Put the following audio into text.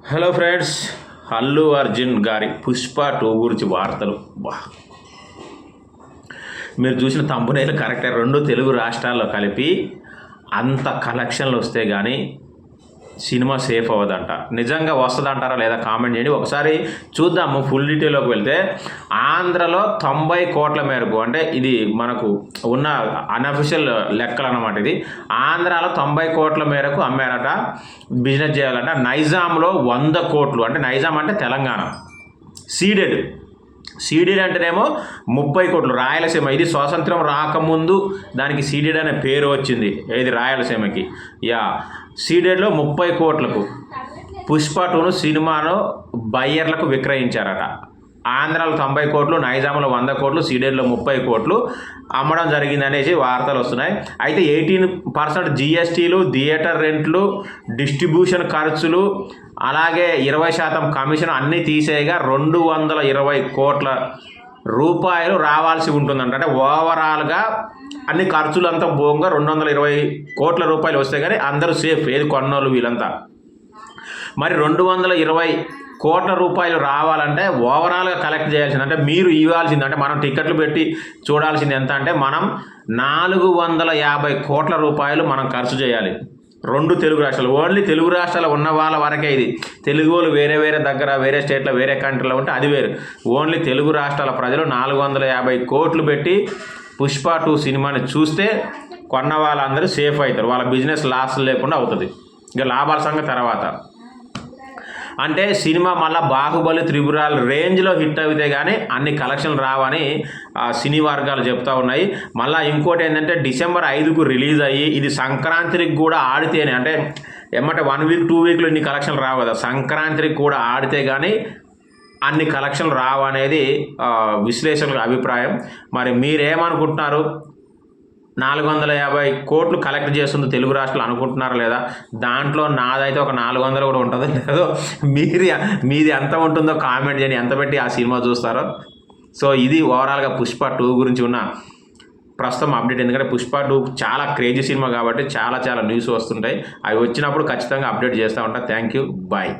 Hello friends, Allu Arjun గారి పుష్ప 2 గురించి వార్తలు. మీరు చూసిన తంబనేలు కరెక్టే. 2 తెలుగు రాష్ట్రాల్లో కలిపి అంత కలెక్షన్లు వస్తే కానీ సినిమా సేఫ్ అవ్వదంట. నిజంగా వస్తుందంటారా లేదా కామెంట్ చేయండి. ఒకసారి చూద్దాము ఫుల్ డీటెయిల్లోకి వెళ్తే. ఆంధ్రలో 90 కోట్ల మేరకు, అంటే ఇది మనకు ఉన్న అన్అఫిషియల్ లెక్కలు అన్నమాట. ఇది ఆంధ్రాలో 90 కోట్ల మేరకు అమ్మారట, బిజినెస్ చేయాలంట. నైజాంలో 100 కోట్లు, అంటే నైజాం అంటే తెలంగాణ. సీడెడ్ అంటేనేమో 30 కోట్లు. రాయలసీమ, ఇది స్వాతంత్రం రాకముందు దానికి సీడెడ్ అనే పేరు వచ్చింది. ఇది రాయలసీమకి. సీడెడ్లో 30 కోట్లకు పుష్ప 2ను సినిమాను బయ్యర్లకు విక్రయించారట. ఆంధ్రాలో 90 కోట్లు, నైజాంలో 100 కోట్లు, సీడెడ్లో 30 కోట్లు అమ్మడం జరిగిందనేసి వార్తలు వస్తున్నాయి. అయితే 18% జీఎస్టీలు, థియేటర్ రెంట్లు, డిస్ట్రిబ్యూషన్ ఖర్చులు, అలాగే 20% కమిషన్ అన్నీ తీసేయగా 220 కోట్ల రూపాయలు రావాల్సి ఉంటుందంట. అంటే ఓవరాల్గా అన్ని ఖర్చులు అంతా పోగా 220 కోట్ల రూపాయలు వస్తే కానీ అందరూ సేఫ్. ఏది కొన్నోళ్ళు వీళ్ళంతా. మరి 220 కోట్ల రూపాయలు రావాలంటే ఓవరాల్గా కలెక్ట్ చేయాల్సింది, అంటే మీరు ఇవ్వాల్సింది, అంటే మనం టికెట్లు పెట్టి చూడాల్సింది ఎంత అంటే మనం 450 కోట్ల రూపాయలు మనం ఖర్చు చేయాలి. 2 తెలుగు రాష్ట్రాలు, ఓన్లీ తెలుగు రాష్ట్రాలు ఉన్న వాళ్ళ వరకే ఇది. తెలుగు వాళ్ళు వేరే దగ్గర, వేరే స్టేట్లో, వేరే కంట్రీలో ఉంటే అది వేరు. ఓన్లీ తెలుగు రాష్ట్రాల ప్రజలు 450 కోట్లు పెట్టి పుష్ప 2 సినిమాని చూస్తే కొన్న వాళ్ళందరూ సేఫ్ అవుతారు. వాళ్ళ బిజినెస్ లాస్ లేకుండా అవుతుంది. ఇక లాభాల సంగతి తర్వాత. అంటే సినిమా మళ్ళీ బాహుబలి, త్రిపురాల రేంజ్లో హిట్ అవుతే కానీ అన్ని కలెక్షన్లు రావని సినీ వర్గాలు చెప్తా ఉన్నాయి. మళ్ళీ ఇంకోటి ఏంటంటే December 5కు రిలీజ్ అయ్యి ఇది సంక్రాంతికి కూడా ఆడితేనే, అంటే ఏమంటే 1 వీక్ 2 వీక్లో ఇన్ని కలెక్షన్లు రావు కదా, సంక్రాంతికి కూడా ఆడితే కానీ అన్ని కలెక్షన్లు రావు అనేది విశ్లేషకుల అభిప్రాయం. మరి మీరేమనుకుంటున్నారు? 450 కోట్లు కలెక్ట్ చేస్తుంది తెలుగు రాష్ట్రాలు అనుకుంటున్నారా లేదా? దాంట్లో నాదైతే ఒక 400 కూడా ఉంటుందో లేదో మీది ఎంత ఉంటుందో కామెంట్ చేయండి. ఎంత పెట్టి ఆ సినిమా చూస్తారో. సో ఇది ఓవరాల్గా పుష్ప 2 గురించి ఉన్న ప్రస్తుతం అప్డేట్. ఎందుకంటే పుష్ప 2 చాలా క్రేజీ సినిమా కాబట్టి చాలా న్యూస్ వస్తుంటాయి. అవి వచ్చినప్పుడు ఖచ్చితంగా అప్డేట్ చేస్తూ ఉంటాను. Thank you, bye.